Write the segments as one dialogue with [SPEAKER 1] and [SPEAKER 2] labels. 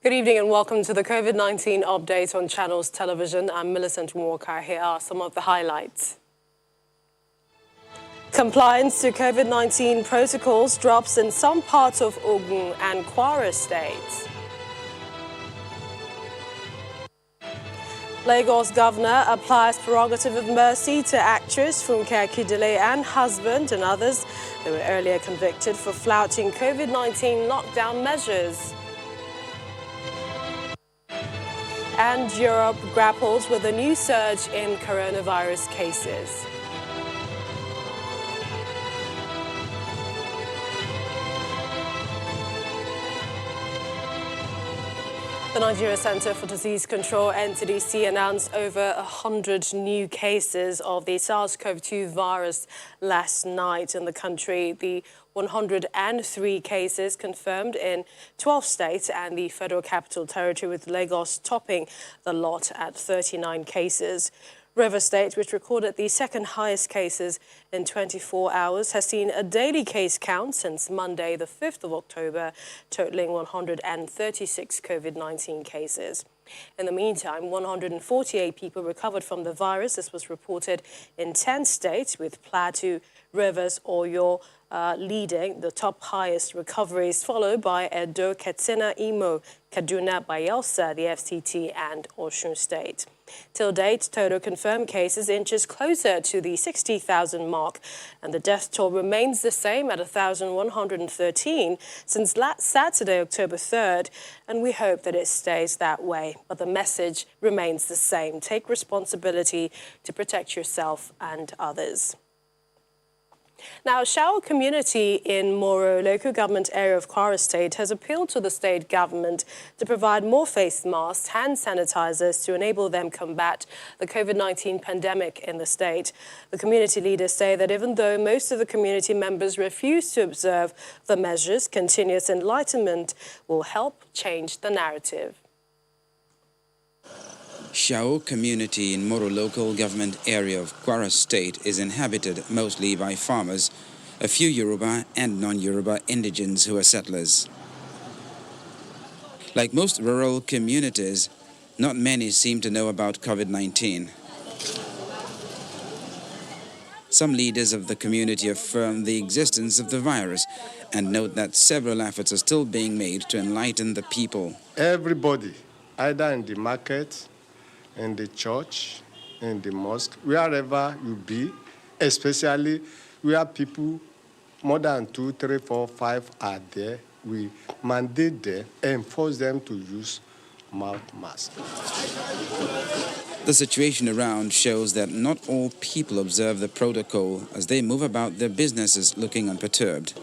[SPEAKER 1] Good evening and welcome to the COVID-19 update on Channels Television. I'm Millicent Walker. Here are some of the highlights. Compliance to COVID-19 protocols drops in some parts of Ogun and Kwara states. Lagos governor applies prerogative of mercy to actress Funke Akindele and husband and others. They were earlier convicted for flouting COVID-19 lockdown measures. And Europe grapples with a new surge in coronavirus cases. The Nigeria Center for Disease Control, NCDC, announced over 100 new cases of the SARS-CoV-2 virus last night in the country. The 103 cases confirmed in 12 states and the Federal Capital Territory, with Lagos topping the lot at 39 cases. Rivers State, which recorded the second highest cases in 24 hours, has seen a daily case count since Monday, the 5th of October, totaling 136 COVID-19 cases. In the meantime, 148 people recovered from the virus. This was reported in 10 states, with Plateau, Rivers, Oyo leading the top highest recoveries, followed by Edo, Katsina, Imo, Kaduna, Bayelsa, the FCT, and Osun State. Till date, total confirmed cases inches closer to the 60,000 mark, and the death toll remains the same at 1,113 since last Saturday, October 3rd, and we hope that it stays that way. But the message remains the same: take responsibility to protect yourself and others. Now, Shao community in Moro local government area of Kwara State has appealed to the state government to provide more face masks, hand sanitizers to enable them combat the COVID-19 pandemic in the state. The community leaders say that even though most of the community members refuse to observe the measures, continuous enlightenment will help change the narrative.
[SPEAKER 2] Shao community in Moro local government area of Kwara State is inhabited mostly by farmers, a few Yoruba and non-Yoruba indigents who are settlers. Like most rural communities, not many seem to know about COVID-19. Some leaders of the community affirm the existence of the virus and note that several efforts are still being made to enlighten the people.
[SPEAKER 3] Everybody, either in the market, in the church, in the mosque, wherever you be, especially where people more than 2, 3, 4, 5 are there, we mandate them and force them to use mouth masks.
[SPEAKER 2] The situation around shows that not all people observe the protocol as they move about their businesses looking unperturbed.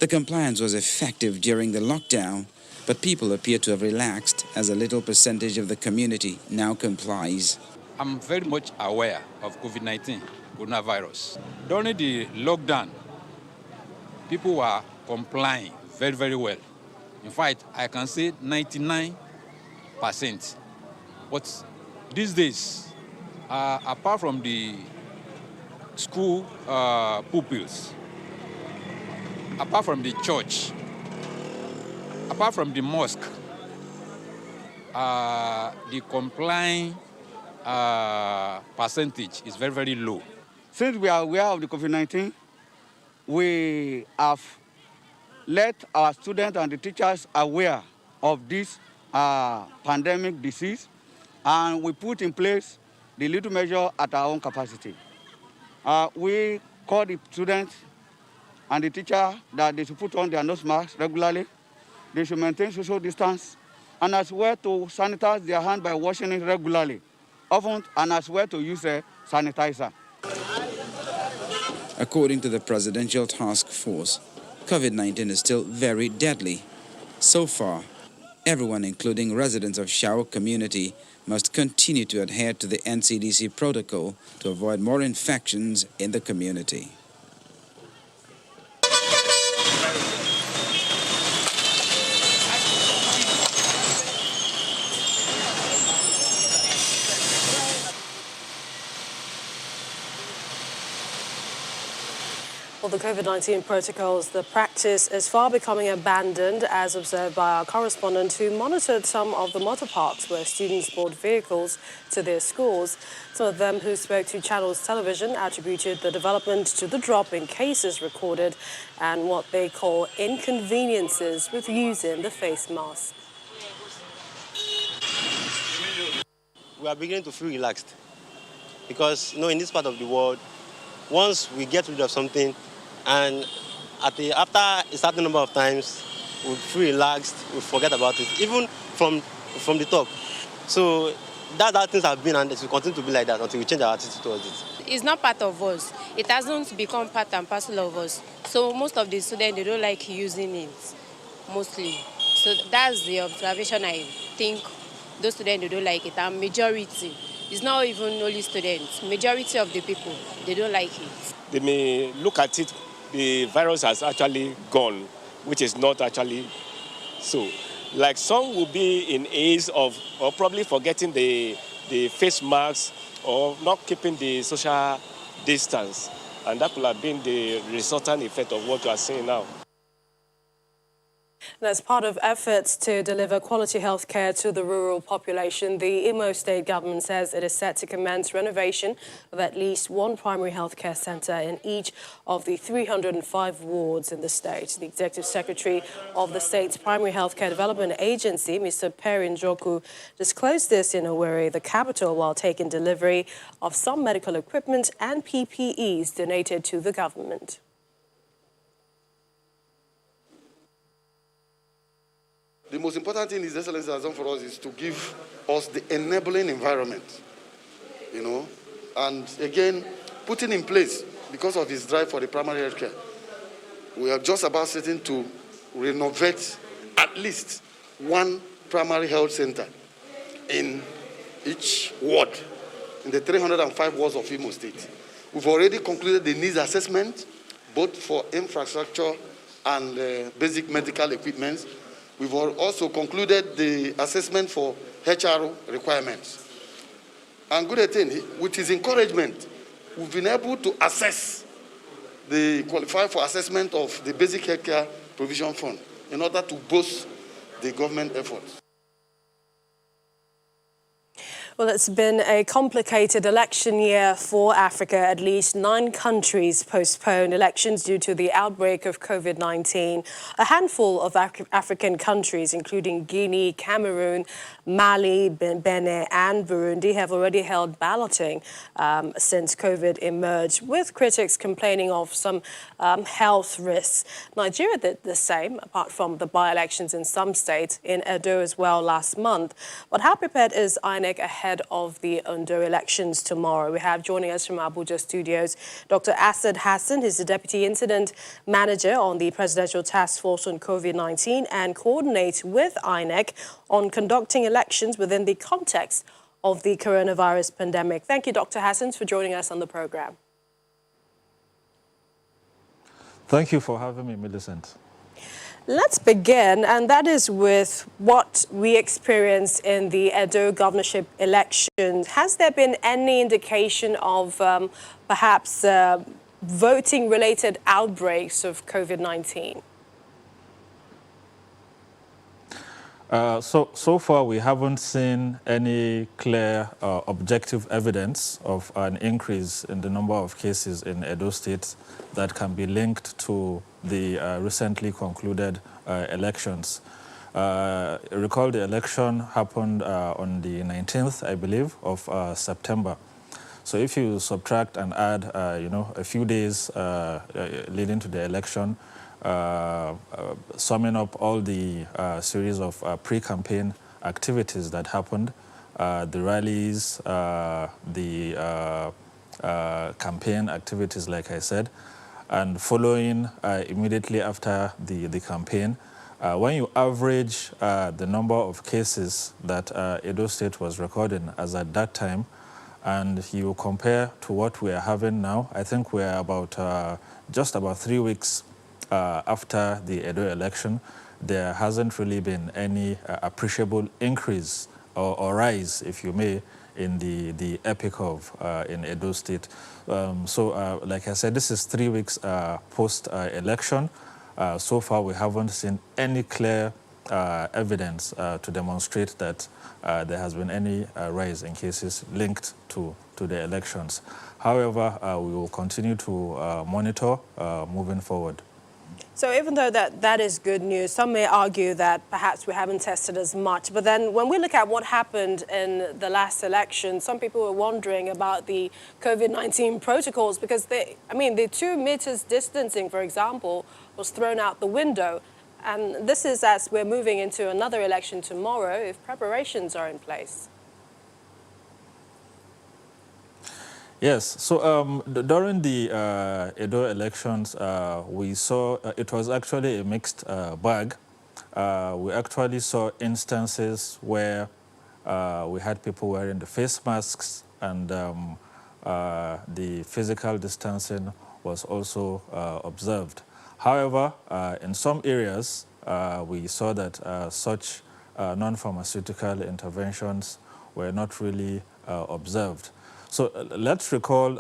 [SPEAKER 2] The compliance was effective during the lockdown, but people appear to have relaxed as a little percentage of the community now complies.
[SPEAKER 4] I'm very much aware of COVID-19, coronavirus. During the lockdown, people were complying very, very well. In fact, I can say 99%. But these days, apart from the school pupils, apart from the church, apart from the mosque, the complying percentage is very, very low.
[SPEAKER 5] Since we are aware of the COVID-19, we have let our students and the teachers aware of this pandemic disease, and we put in place the little measure at our own capacity. We call the students and the teacher that they should put on their nose masks regularly. They should maintain social distance, and as well to sanitize their hand by washing it regularly, often, and as well to use a sanitizer.
[SPEAKER 2] According to the Presidential Task Force, COVID-19 is still very deadly. So far, everyone, including residents of Shao community, must continue to adhere to the NCDC protocol to avoid more infections in the community.
[SPEAKER 1] Well, the COVID-19 protocols, the practice is far becoming abandoned, as observed by our correspondent who monitored some of the motor parks where students board vehicles to their schools. Some of them who spoke to Channels Television attributed the development to the drop in cases recorded and what they call inconveniences with using the face mask.
[SPEAKER 6] We are beginning to feel relaxed because, in this part of the world, once we get rid of something and after a certain number of times, we feel relaxed, we forget about it, even from the top. So that's how things have been, and it will continue to be like that until we change our attitude towards it.
[SPEAKER 7] It's not part of us. It hasn't become part and parcel of us. So most of the students, they don't like using it, mostly. So that's the observation. I think those students, they don't like it, and majority. It's not even only students. Majority of the people, they don't like it.
[SPEAKER 8] They may look at it, the virus has actually gone, which is not actually so. Like some will be in haze of, or probably forgetting the face masks or not keeping the social distance. And that could have been the resultant effect of what you are seeing now.
[SPEAKER 1] And as part of efforts to deliver quality health care to the rural population, the Imo State government says it is set to commence renovation of at least one primary health care centre in each of the 305 wards in the state. The Executive Secretary of the state's Primary Healthcare Development Agency, Mr. Perry Njoku, disclosed this in Owerri, the capital, while taking delivery of some medical equipment and PPEs donated to the government.
[SPEAKER 9] The most important thing His Excellency has done for us is to give us the enabling environment, and again, putting in place, because of his drive for the primary health care, we are just about setting to renovate at least one primary health center in each ward, in the 305 wards of Imo State. We've already concluded the needs assessment, both for infrastructure and basic medical equipment. We've also concluded the assessment for HR requirements. And good thing, with his encouragement, we've been able to qualify for assessment of the Basic Healthcare Provision Fund in order to boost the government efforts.
[SPEAKER 1] Well, it's been a complicated election year for Africa. At least 9 countries postponed elections due to the outbreak of COVID-19. A handful of African countries, including Guinea, Cameroon, Mali, Benin and Burundi, have already held balloting since COVID emerged, with critics complaining of some health risks. Nigeria did the same, apart from the by-elections in some states, in Edo as well last month. But how prepared is INEC ahead of the Ondo elections tomorrow? We have joining us from Abuja studios Dr. Asad Hassan. He's the Deputy Incident Manager on the Presidential Task Force on COVID-19 and coordinates with INEC on conducting elections within the context of the coronavirus pandemic. Thank you, Dr. Hassan, for joining us on the program.
[SPEAKER 10] Thank you for having me, Millicent.
[SPEAKER 1] Let's begin, and that is with what we experienced in the Edo governorship election. Has there been any indication of perhaps voting-related outbreaks of COVID-19?
[SPEAKER 10] So far, we haven't seen any clear objective evidence of an increase in the number of cases in Edo State that can be linked to the recently concluded elections. Recall the election happened on the 19th, I believe, of September. So if you subtract and add, a few days leading to the election, summing up all the series of pre-campaign activities that happened, the rallies, the campaign activities, like I said, and following immediately after the campaign, when you average the number of cases that Edo State was recording as at that time, and you compare to what we are having now, I think we are about just about 3 weeks after the Edo election. There hasn't really been any appreciable increase or rise, if you may, in the epic of in Edo State. Like I said, this is 3 weeks post-election. So far, we haven't seen any clear evidence to demonstrate that there has been any rise in cases linked to the elections. However, we will continue to monitor moving forward.
[SPEAKER 1] So even though that is good news, some may argue that perhaps we haven't tested as much. But then when we look at what happened in the last election, some people were wondering about the COVID-19 protocols because the 2 meters distancing, for example, was thrown out the window. And this is as we're moving into another election tomorrow if preparations are in place.
[SPEAKER 10] Yes, so during the Edo elections, we saw it was actually a mixed bag. We actually saw instances where we had people wearing the face masks and the physical distancing was also observed. However, in some areas, we saw that such non-pharmaceutical interventions were not really observed. So let's recall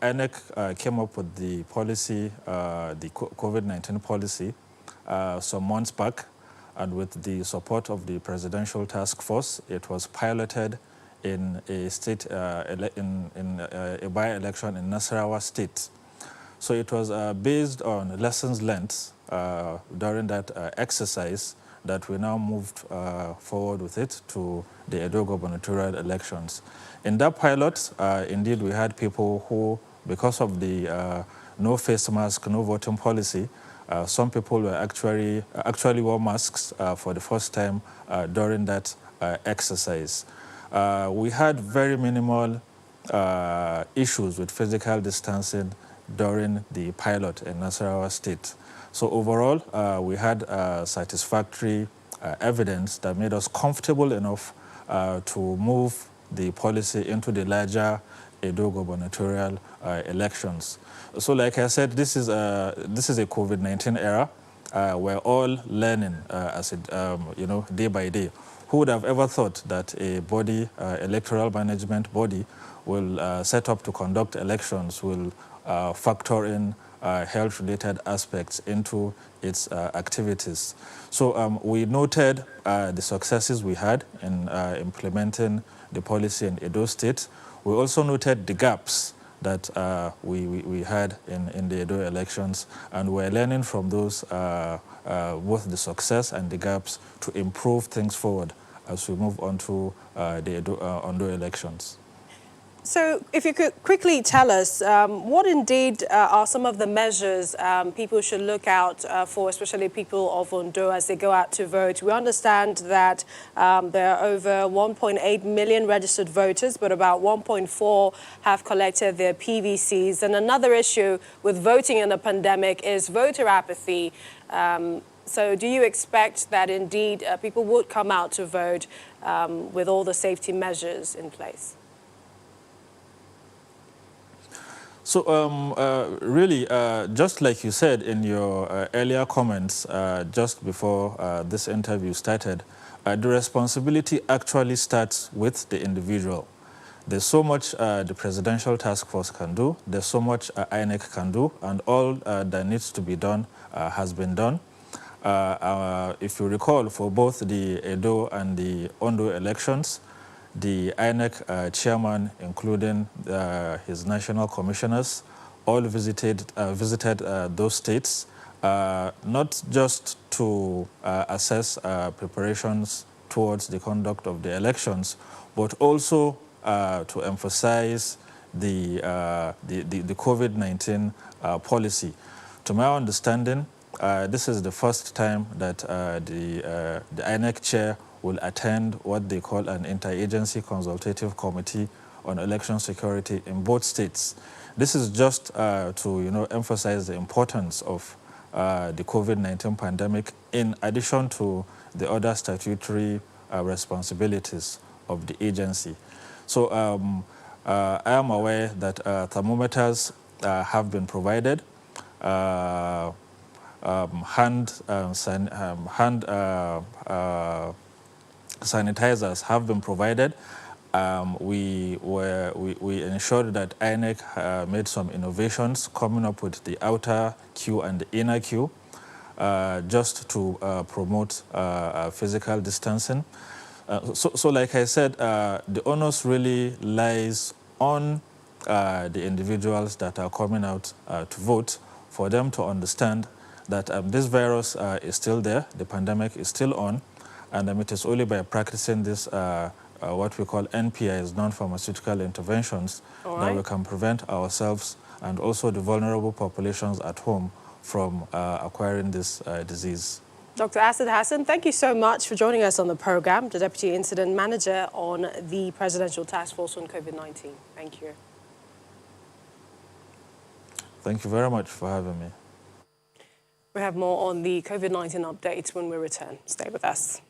[SPEAKER 10] INEC came up with the policy, the COVID-19 policy, some months back, and with the support of the Presidential Task Force, it was piloted in a state, in a by-election in Nasarawa State. So it was based on lessons learned during that exercise that we now moved forward with it to the Edo gubernatorial elections. In that pilot, indeed, we had people who, because of the no face mask, no voting policy, some people were actually wore masks for the first time during that exercise. We had very minimal issues with physical distancing during the pilot in Nasarawa State. So overall, we had satisfactory evidence that made us comfortable enough to move the policy into the larger Edo gubernatorial elections. So like I said, this is a COVID-19 era. We're all learning day by day. Who would have ever thought that a body, electoral management body, will set up to conduct elections, will factor in health-related aspects into its activities. So we noted the successes we had in implementing the policy in Edo State. We also noted the gaps that we had in the Edo elections, and we're learning from those, both the success and the gaps, to improve things forward as we move on to the Ondo elections.
[SPEAKER 1] So if you could quickly tell us what indeed are some of the measures people should look out for, especially people of Ondo, as they go out to vote. We understand that there are over 1.8 million registered voters, but about 1.4 have collected their PVCs. And another issue with voting in a pandemic is voter apathy. So do you expect that indeed people would come out to vote with all the safety measures in place?
[SPEAKER 10] So really, just like you said in your earlier comments just before this interview started, the responsibility actually starts with the individual. There's so much the Presidential Task Force can do, there's so much INEC can do, and all that needs to be done has been done. If you recall, for both the Edo and the Ondo elections, the INEC chairman, including his national commissioners, all visited those states, not just to assess preparations towards the conduct of the elections, but also to emphasize the COVID-19 policy. To my understanding, this is the first time that the INEC chair will attend what they call an interagency consultative committee on election security in both states. This is just to emphasize the importance of the COVID-19 pandemic, in addition to the other statutory responsibilities of the agency. So I am aware that thermometers have been provided, sanitizers have been provided, we ensured that INEC made some innovations, coming up with the outer queue and the inner queue, just to promote physical distancing. So like I said, the onus really lies on the individuals that are coming out to vote, for them to understand that this virus is still there, the pandemic is still on, and it is only by practicing this what we call NPIs, non-pharmaceutical interventions, that we can prevent ourselves and also the vulnerable populations at home from acquiring this disease.
[SPEAKER 1] Dr. Asad Hassan, thank you so much for joining us on the program, the Deputy Incident Manager on the Presidential Task Force on COVID-19. Thank you.
[SPEAKER 10] Thank you very much for having me.
[SPEAKER 1] We have more on the COVID-19 updates when we return. Stay with us.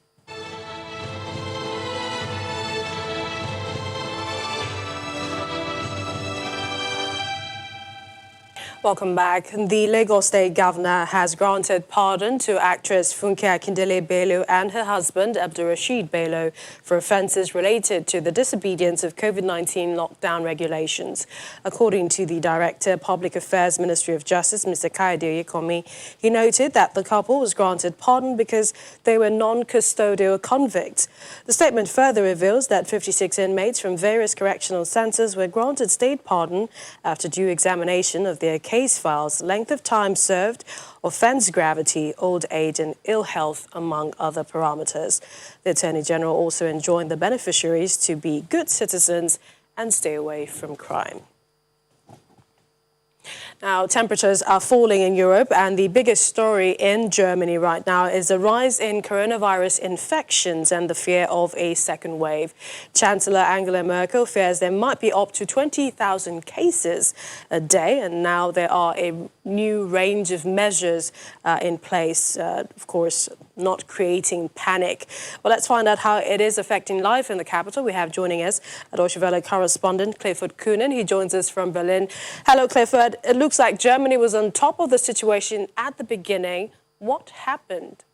[SPEAKER 1] Welcome back. The Lagos State Governor has granted pardon to actress Funke Akindele Bello and her husband, Abdulrasheed Bello, for offences related to the disobedience of COVID-19 lockdown regulations. According to the Director, Public Affairs, Ministry of Justice, Mr. Kayode Oyekomi, he noted that the couple was granted pardon because they were non-custodial convicts. The statement further reveals that 56 inmates from various correctional centres were granted state pardon after due examination of their case files, length of time served, offence gravity, old age and ill health, among other parameters. The Attorney General also enjoined the beneficiaries to be good citizens and stay away from crime. Now, temperatures are falling in Europe, and the biggest story in Germany right now is the rise in coronavirus infections and the fear of a second wave. Chancellor Angela Merkel fears there might be up to 20,000 cases a day, and now there are a new range of measures in place, of course, not creating panic. Well, let's find out how it is affecting life in the capital. We have joining us Deutsche Welle correspondent Clifford Kuhnen. He joins us from Berlin. Hello, Clifford. It looks like Germany was on top of the situation at the beginning. What happened?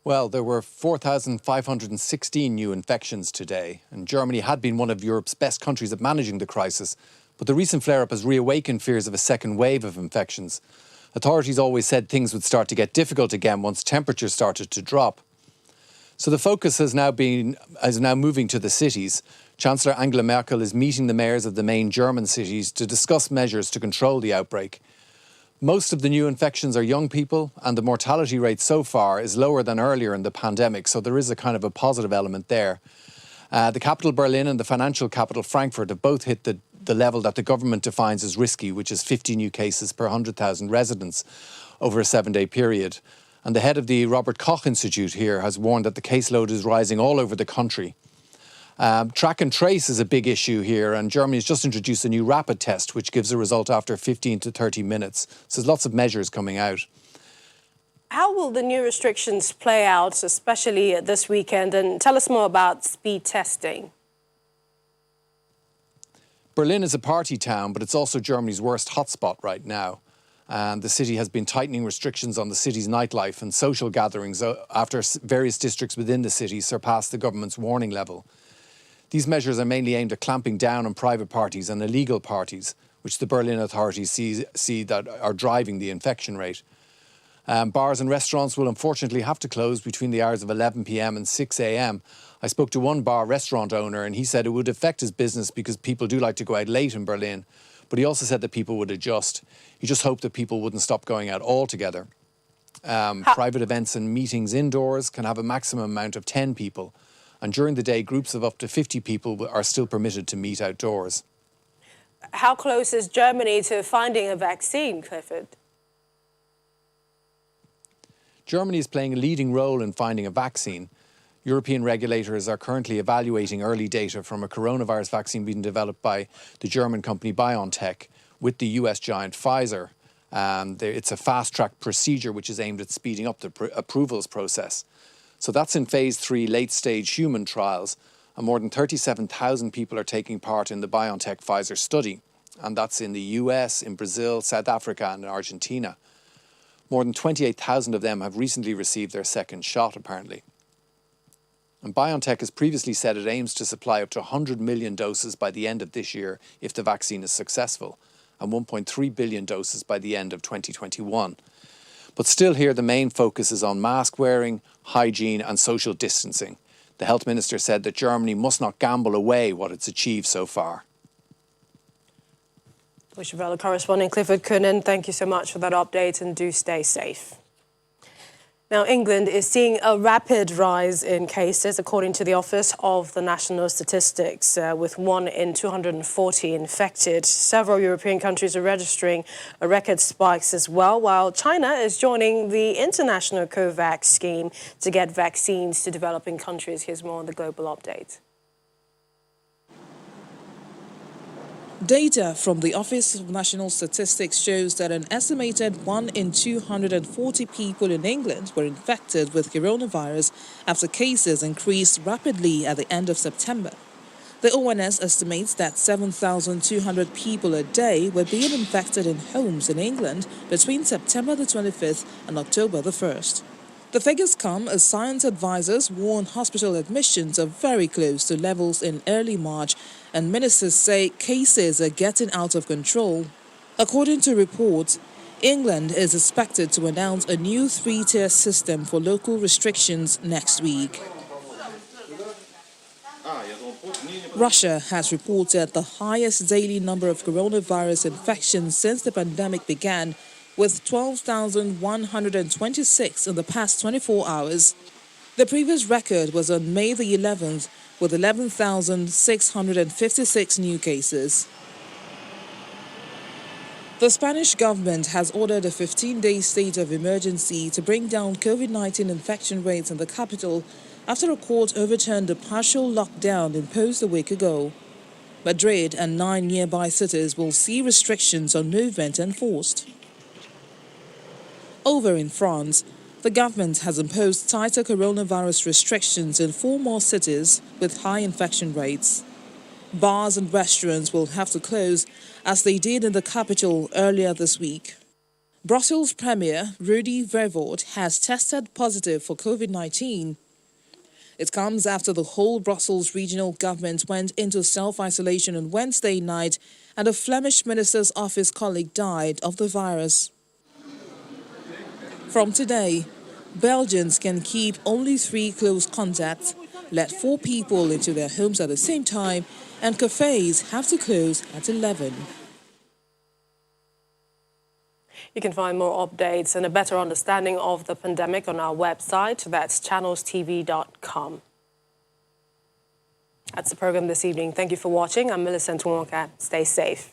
[SPEAKER 11] Well, there were 4,516 new infections today, and Germany had been one of Europe's best countries at managing the crisis. But the recent flare-up has reawakened fears of a second wave of infections. Authorities always said things would start to get difficult again once temperatures started to drop. So the focus is now moving to the cities. Chancellor Angela Merkel is meeting the mayors of the main German cities to discuss measures to control the outbreak. Most of the new infections are young people, and the mortality rate so far is lower than earlier in the pandemic, so there is a kind of a positive element there. The capital Berlin and the financial capital Frankfurt have both hit the level that the government defines as risky, which is 50 new cases per 100,000 residents over a 7-day period. And the head of the Robert Koch Institute here has warned that the caseload is rising all over the country. Track and trace is a big issue here, and Germany has just introduced a new rapid test, which gives a result after 15 to 30 minutes. So there's lots of measures coming out.
[SPEAKER 1] How will the new restrictions play out, especially this weekend? And tell us more about speed testing.
[SPEAKER 11] Berlin is a party town, but it's also Germany's worst hotspot right now. And the city has been tightening restrictions on the city's nightlife and social gatherings after various districts within the city surpassed the government's warning level. These measures are mainly aimed at clamping down on private parties and illegal parties, which the Berlin authorities see that are driving the infection rate. Bars and restaurants will unfortunately have to close between the hours of 11 p.m. and 6 a.m. I spoke to one bar restaurant owner, and he said it would affect his business because people do like to go out late in Berlin. But he also said that people would adjust. He just hoped that people wouldn't stop going out altogether. Private events and meetings indoors can have a maximum amount of 10 people. And during the day, groups of up to 50 people are still permitted to meet outdoors.
[SPEAKER 1] How close is Germany to finding a vaccine, Clifford?
[SPEAKER 11] Germany is playing a leading role in finding a vaccine. European regulators are currently evaluating early data from a coronavirus vaccine being developed by the German company BioNTech with the US giant Pfizer. It's a fast-track procedure which is aimed at speeding up the approvals process. So that's in phase 3 late-stage human trials, and more than 37,000 people are taking part in the BioNTech Pfizer study. And that's in the US, in Brazil, South Africa and Argentina. More than 28,000 of them have recently received their second shot, apparently. And BioNTech has previously said it aims to supply up to 100 million doses by the end of this year if the vaccine is successful, and 1.3 billion doses by the end of 2021. But still here, the main focus is on mask wearing, hygiene and social distancing. The health minister said that Germany must not gamble away what it's achieved so far.
[SPEAKER 1] Deutsche Welle correspondent Clifford Coonan, thank you so much for that update and do stay safe. Now, England is seeing a rapid rise in cases, according to the Office of the National Statistics, with 1 in 240 infected. Several European countries are registering record spikes as well, while China is joining the international COVAX scheme to get vaccines to developing countries. Here's more on the global update.
[SPEAKER 12] Data from the Office of National Statistics shows that an estimated 1 in 240 people in England were infected with coronavirus after cases increased rapidly at the end of September. The ONS estimates that 7,200 people a day were being infected in homes in England between September the 25th and October the 1st. The figures come as science advisors warn hospital admissions are very close to levels in early March, and ministers say cases are getting out of control. According to reports, England is expected to announce a new 3-tier system for local restrictions next week. Russia has reported the highest daily number of coronavirus infections since the pandemic began, with 12,126 in the past 24 hours. The previous record was on May the 11th, with 11,656 new cases. The Spanish government has ordered a 15-day state of emergency to bring down COVID-19 infection rates in the capital after a court overturned a partial lockdown imposed a week ago. Madrid and 9 nearby cities will see restrictions on movement enforced. Over in France, the government has imposed tighter coronavirus restrictions in 4 more cities with high infection rates. Bars and restaurants will have to close, as they did in the capital earlier this week. Brussels Premier Rudy Vervoort has tested positive for COVID-19. It comes after the whole Brussels regional government went into self-isolation on Wednesday night, and a Flemish minister's office colleague died of the virus. From today, Belgians can keep only 3 close contacts, let 4 people into their homes at the same time, and cafes have to close at 11.
[SPEAKER 1] You can find more updates and a better understanding of the pandemic on our website. That's channelstv.com. That's the program this evening. Thank you for watching. I'm Millicent Wonka. Stay safe.